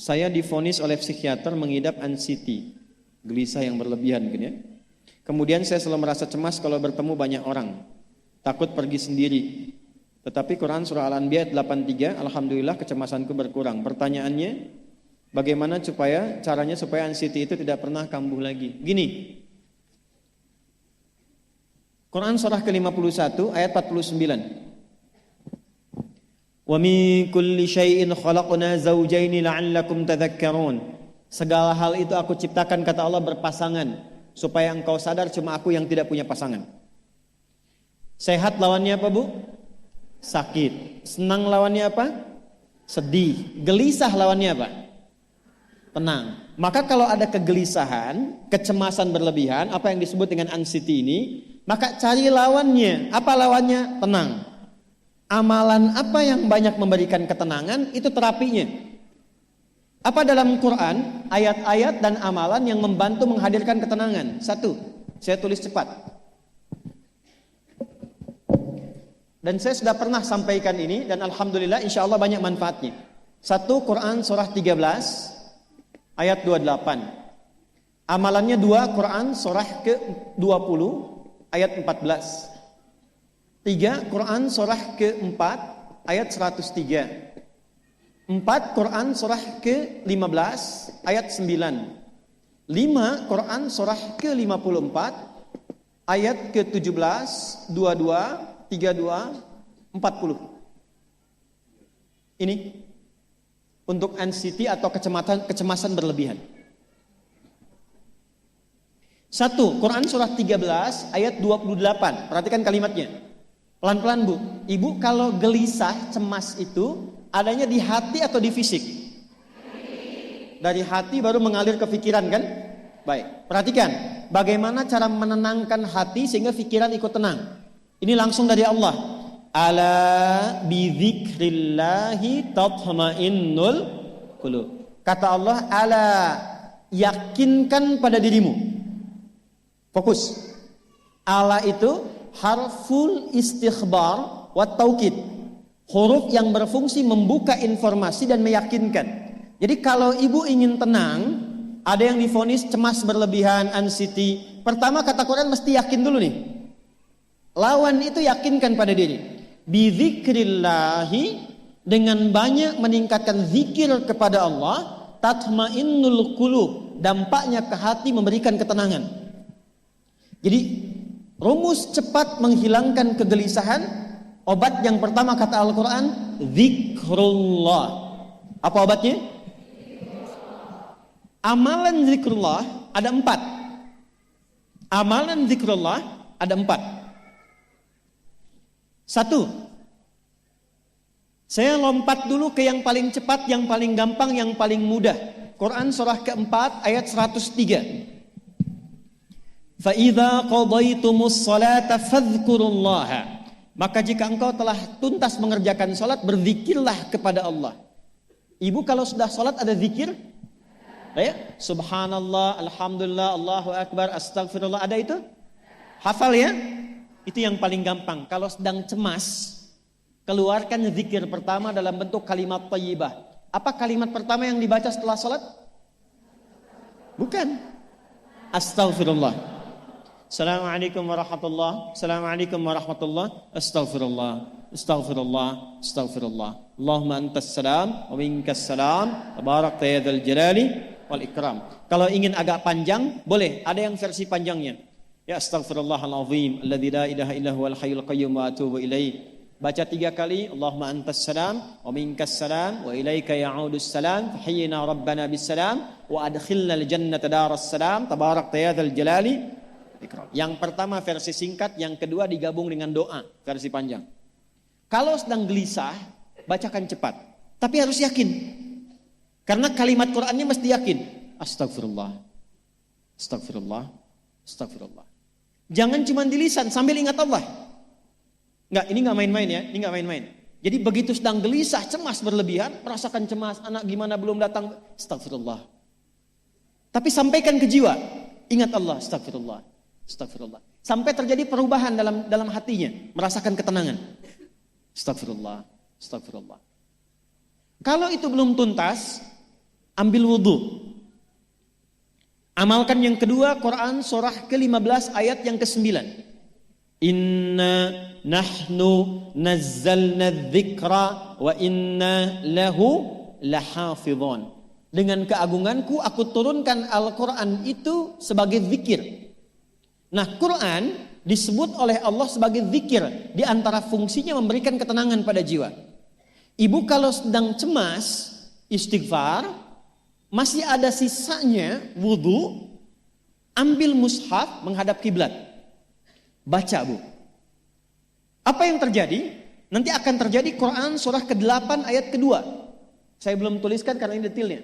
Saya divonis oleh psikiater mengidap anxiety, gelisah yang berlebihan gitu ya. Kemudian saya selalu merasa cemas kalau bertemu banyak orang, takut pergi sendiri. Tetapi Quran surah Al-Anbiya 83, alhamdulillah kecemasanku berkurang. Pertanyaannya, bagaimana caranya supaya anxiety itu tidak pernah kambuh lagi? Gini, Quran surah ke-51 ayat 49. Wa min kulli syai'in khalaqna zawjaini la'allakum tadhakkarun. Segala hal itu aku ciptakan, kata Allah, berpasangan, supaya engkau sadar cuma aku yang tidak punya pasangan. Sehat lawannya apa, Bu? Sakit. Senang lawannya apa? Sedih. Gelisah lawannya apa? Tenang. Maka kalau ada kegelisahan, kecemasan berlebihan, apa yang disebut dengan anxiety ini, maka cari lawannya. Apa lawannya? Tenang. Amalan apa yang banyak memberikan ketenangan, itu terapinya. Apa dalam Quran, ayat-ayat dan amalan yang membantu menghadirkan ketenangan? Satu, saya tulis cepat. Dan saya sudah pernah sampaikan ini, dan alhamdulillah insya Allah banyak manfaatnya. Satu, Quran surah 13 ayat 28. Amalannya dua, Quran surah ke-20 ayat 14. Tiga, Quran surah ke-4 ayat 103. 4, Quran surah ke-15 ayat 9. 5, Quran surah ke-54 ayat ke-17, 22, 32, 40. Ini untuk anxiety atau kecemasan berlebihan. Satu, Quran surah 13 ayat 28. Perhatikan kalimatnya. Pelan-pelan, Bu. Ibu kalau gelisah, cemas itu adanya di hati atau di fisik? Dari hati baru mengalir ke pikiran, kan? Baik, perhatikan. Bagaimana cara menenangkan hati sehingga pikiran ikut tenang? Ini langsung dari Allah. Ala bidzikrillahi tatma'innul qulub. Kata Allah, ala, yakinkan pada dirimu. Fokus. Ala itu harful istikhbar wa taukid. Huruf yang berfungsi membuka informasi dan meyakinkan. Jadi kalau ibu ingin tenang, ada yang divonis cemas berlebihan, anxiety. Pertama kata Quran mesti yakin dulu nih. Lawan itu yakinkan pada diri. Bidzikrillahi, dengan banyak meningkatkan zikir kepada Allah, tatmainnul qulub, dampaknya ke hati memberikan ketenangan. Jadi rumus cepat menghilangkan kegelisahan, obat yang pertama kata Al-Quran, zikrullah. Apa obatnya? Amalan zikrullah ada 4. Amalan zikrullah ada 4. Satu, saya lompat dulu ke yang paling cepat, yang paling gampang, yang paling mudah. Quran surah ke-4 ayat 103. فَإِذَا قَضَيْتُمُ الصَّلَاةَ فَاذْكُرُوا اللَّهَ. Maka jika engkau telah tuntas mengerjakan salat, berzikirlah kepada Allah. Ibu kalau sudah salat ada zikir? Ya? Subhanallah, alhamdulillah, Allahu akbar, astagfirullah, ada itu? Hafal ya? Itu yang paling gampang. Kalau sedang cemas, keluarkan zikir pertama dalam bentuk kalimat thayyibah. Apa kalimat pertama yang dibaca setelah salat? Bukan. Astaghfirullah. Assalamualaikum warahmatullah. Assalamualaikum warahmatullah. Astaghfirullah. Astaghfirullah. Astaghfirullah. Allahumma antas salam wa minkas salam. Tabarakta ya dzal jalali wal ikram. Kalau ingin agak panjang, boleh. Ada yang versi panjangnya. Ya astaghfirullahalazim alladzi la ilaha illa huwal hayyul qayyum wa atubu ilaih. Baca 3 kali, Allahumma antas salam wa minkas salam wa ilaika ya'udus salam, fahayyina rabbana bis salam wa adkhilna al jannata daras salam, tabarakta ya dzal jalali ikram. Yang pertama versi singkat, yang kedua digabung dengan doa versi panjang. Kalau sedang gelisah, bacakan cepat, tapi harus yakin. Karena kalimat Qur'annya mesti yakin. Astagfirullah. Astagfirullah. Astagfirullah. Jangan cuma di lisan sambil ingat Allah. Enggak, ini enggak main-main ya, ini enggak main-main. Jadi begitu sedang gelisah, cemas berlebihan, merasakan cemas, anak gimana belum datang, astagfirullah. Tapi sampaikan ke jiwa, ingat Allah, astagfirullah, astagfirullah. Sampai terjadi perubahan dalam hatinya, merasakan ketenangan. Astagfirullah, astagfirullah. Kalau itu belum tuntas, ambil wudhu. Amalkan yang kedua, Quran surah ke-15 ayat yang ke-9. Inna nahnu nazzalna dzikra wa inna lahu lahafidhun. Dengan keagunganku aku turunkan Al-Quran itu sebagai zikir. Nah, Quran disebut oleh Allah sebagai zikir. Di antara fungsinya memberikan ketenangan pada jiwa. Ibu kalau sedang cemas, istighfar, masih ada sisanya wudhu, ambil mushaf menghadap kiblat. Baca, Bu. Apa yang terjadi? Nanti akan terjadi Quran surah ke-8 ayat kedua. Saya belum tuliskan karena ini detailnya.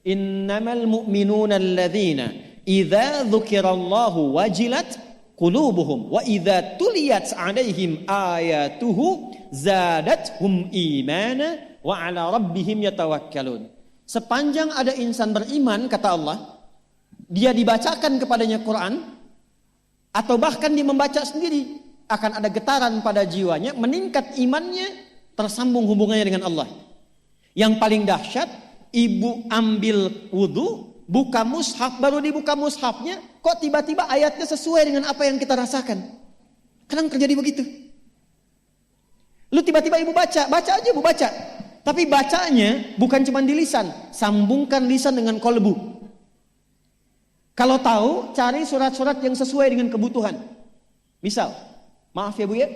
Innamal mu'minuna alladzina idza dzukirallahu wajilat qulubuhum wa idza tuliyat 'alaihim ayatuhu zadatuhum imana wa 'ala rabbihim yatawakkalun. Sepanjang ada insan beriman, kata Allah, dia dibacakan kepadanya Quran, atau bahkan dia membaca sendiri, akan ada getaran pada jiwanya, meningkat imannya, tersambung hubungannya dengan Allah. Yang paling dahsyat, ibu ambil wudhu, buka mushaf, baru dibuka mushafnya, kok tiba-tiba ayatnya sesuai dengan apa yang kita rasakan. Kadang terjadi begitu. Lu tiba-tiba ibu baca aja ibu baca. Tapi bacanya bukan cuma di lisan, sambungkan lisan dengan kolbu. Kalau tahu, cari surat-surat yang sesuai dengan kebutuhan. Misal, maaf ya Bu ya,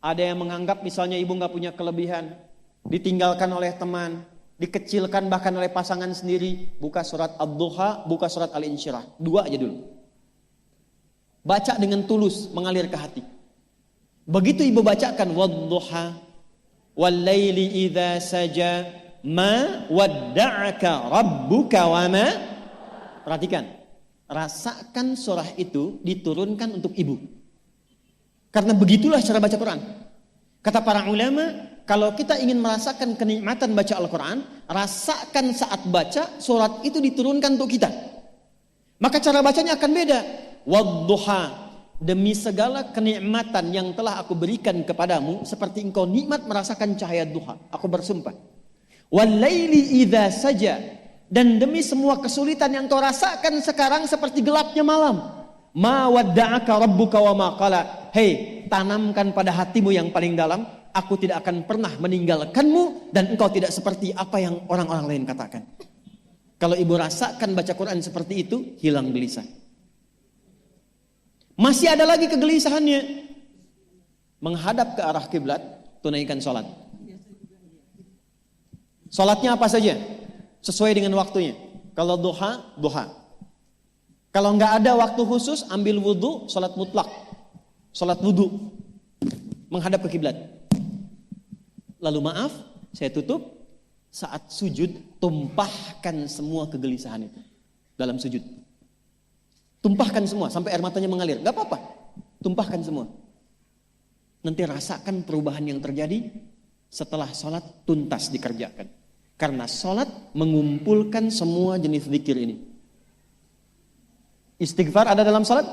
ada yang menganggap misalnya ibu nggak punya kelebihan, ditinggalkan oleh teman, dikecilkan bahkan oleh pasangan sendiri, buka surat Ad-Duha, buka surat Al-Insyirah, 2 aja dulu. Baca dengan tulus, mengalir ke hati. Begitu ibu bacakan Wad-Duha wal-laili idza saja ma wadda'aka rabbuka wa ma. Perhatikan, rasakan surah itu diturunkan untuk ibu. Karena begitulah cara baca Quran. Kata para ulama, kalau kita ingin merasakan kenikmatan baca Al-Quran, rasakan saat baca surat itu diturunkan untuk kita. Maka cara bacanya akan beda. Wadduha, demi segala kenikmatan yang telah aku berikan kepadamu, seperti engkau nikmat merasakan cahaya duha, aku bersumpah. Wal-laili idza saja, dan demi semua kesulitan yang kau rasakan sekarang seperti gelapnya malam. Ma wadda'aka rabbuka wa ma qala. Hei, tanamkan pada hatimu yang paling dalam, aku tidak akan pernah meninggalkanmu dan engkau tidak seperti apa yang orang-orang lain katakan. Kalau ibu rasakan baca Quran seperti itu, hilang gelisah. Masih ada lagi kegelisahannya, menghadap ke arah kiblat, tunaikan sholat. Sholatnya apa saja? Sesuai dengan waktunya. Kalau duha, duha. Kalau nggak ada waktu khusus, ambil wudhu, sholat mutlak. Sholat wudhu, menghadap ke kiblat. Lalu maaf, saya tutup. Saat sujud, tumpahkan semua kegelisahan itu dalam sujud. Tumpahkan semua sampai air matanya mengalir. Gak apa-apa, tumpahkan semua. Nanti rasakan perubahan yang terjadi setelah sholat tuntas dikerjakan. Karena sholat mengumpulkan semua jenis zikir ini. Istighfar ada dalam sholat?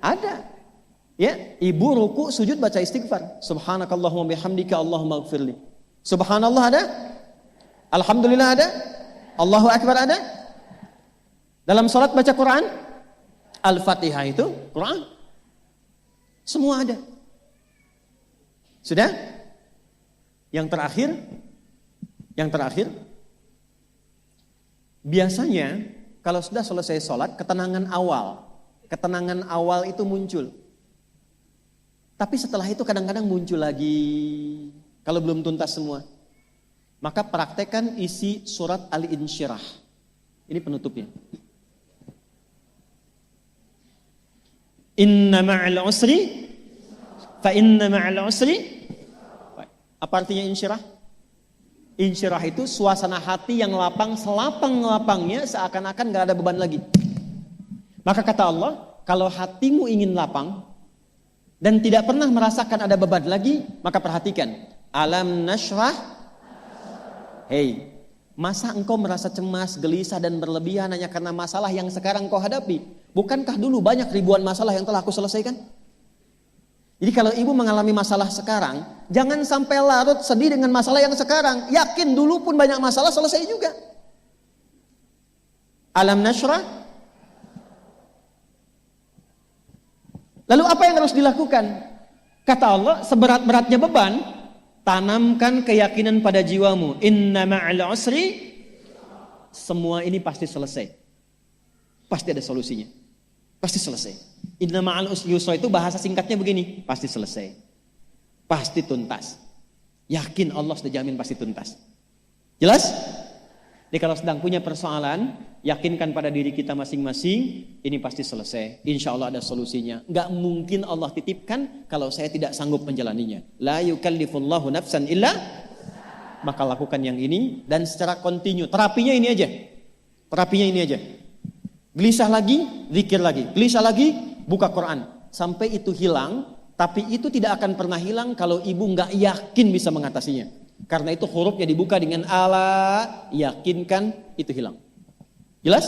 Ada. Ya, ibu ruku sujud baca istighfar. Subhanakallahumma bihamdika Allahumma ighfirli. Subhanallah ada? Alhamdulillah ada? Allahu Akbar ada? Dalam sholat baca Quran? Al-Fatihah itu Quran. Semua ada. Sudah? Yang terakhir, biasanya kalau sudah selesai sholat, ketenangan awal itu muncul. Tapi setelah itu kadang-kadang muncul lagi, kalau belum tuntas semua. Maka praktekkan isi surat Al-Insyirah. Ini penutupnya. Inna ma'al usri fa inna ma'al usri. Apa artinya insyirah? Insyirah itu suasana hati yang lapang, selapang-lapangnya seakan-akan gak ada beban lagi. Maka kata Allah, kalau hatimu ingin lapang dan tidak pernah merasakan ada beban lagi, maka perhatikan. Alam nashrah. Hei, masa engkau merasa cemas, gelisah dan berlebihan hanya karena masalah yang sekarang kau hadapi? Bukankah dulu banyak ribuan masalah yang telah aku selesaikan? Jadi kalau ibu mengalami masalah sekarang, jangan sampai larut sedih dengan masalah yang sekarang. Yakin dulu pun banyak masalah selesai juga. Alam nashrah. Lalu apa yang harus dilakukan? Kata Allah, seberat-beratnya beban, tanamkan keyakinan pada jiwamu. Inna ma'al usri, semua ini pasti selesai. Pasti ada solusinya. Pasti selesai. Inna ma'al usri yusra itu bahasa singkatnya begini, pasti selesai. Pasti tuntas. Yakin Allah sudah jamin pasti tuntas. Jelas? Jadi kalau sedang punya persoalan, yakinkan pada diri kita masing-masing, ini pasti selesai. Insya Allah ada solusinya. Gak mungkin Allah titipkan kalau saya tidak sanggup menjalaninya. La yukallifullahu nafsan illa, maka lakukan yang ini dan secara kontinu. Terapinya ini aja. Terapinya ini aja. Gelisah lagi, zikir lagi. Gelisah lagi, buka Quran. Sampai itu hilang, tapi itu tidak akan pernah hilang kalau ibu gak yakin bisa mengatasinya. Karena itu hurufnya dibuka dengan ala, yakinkan, itu hilang. Jelas?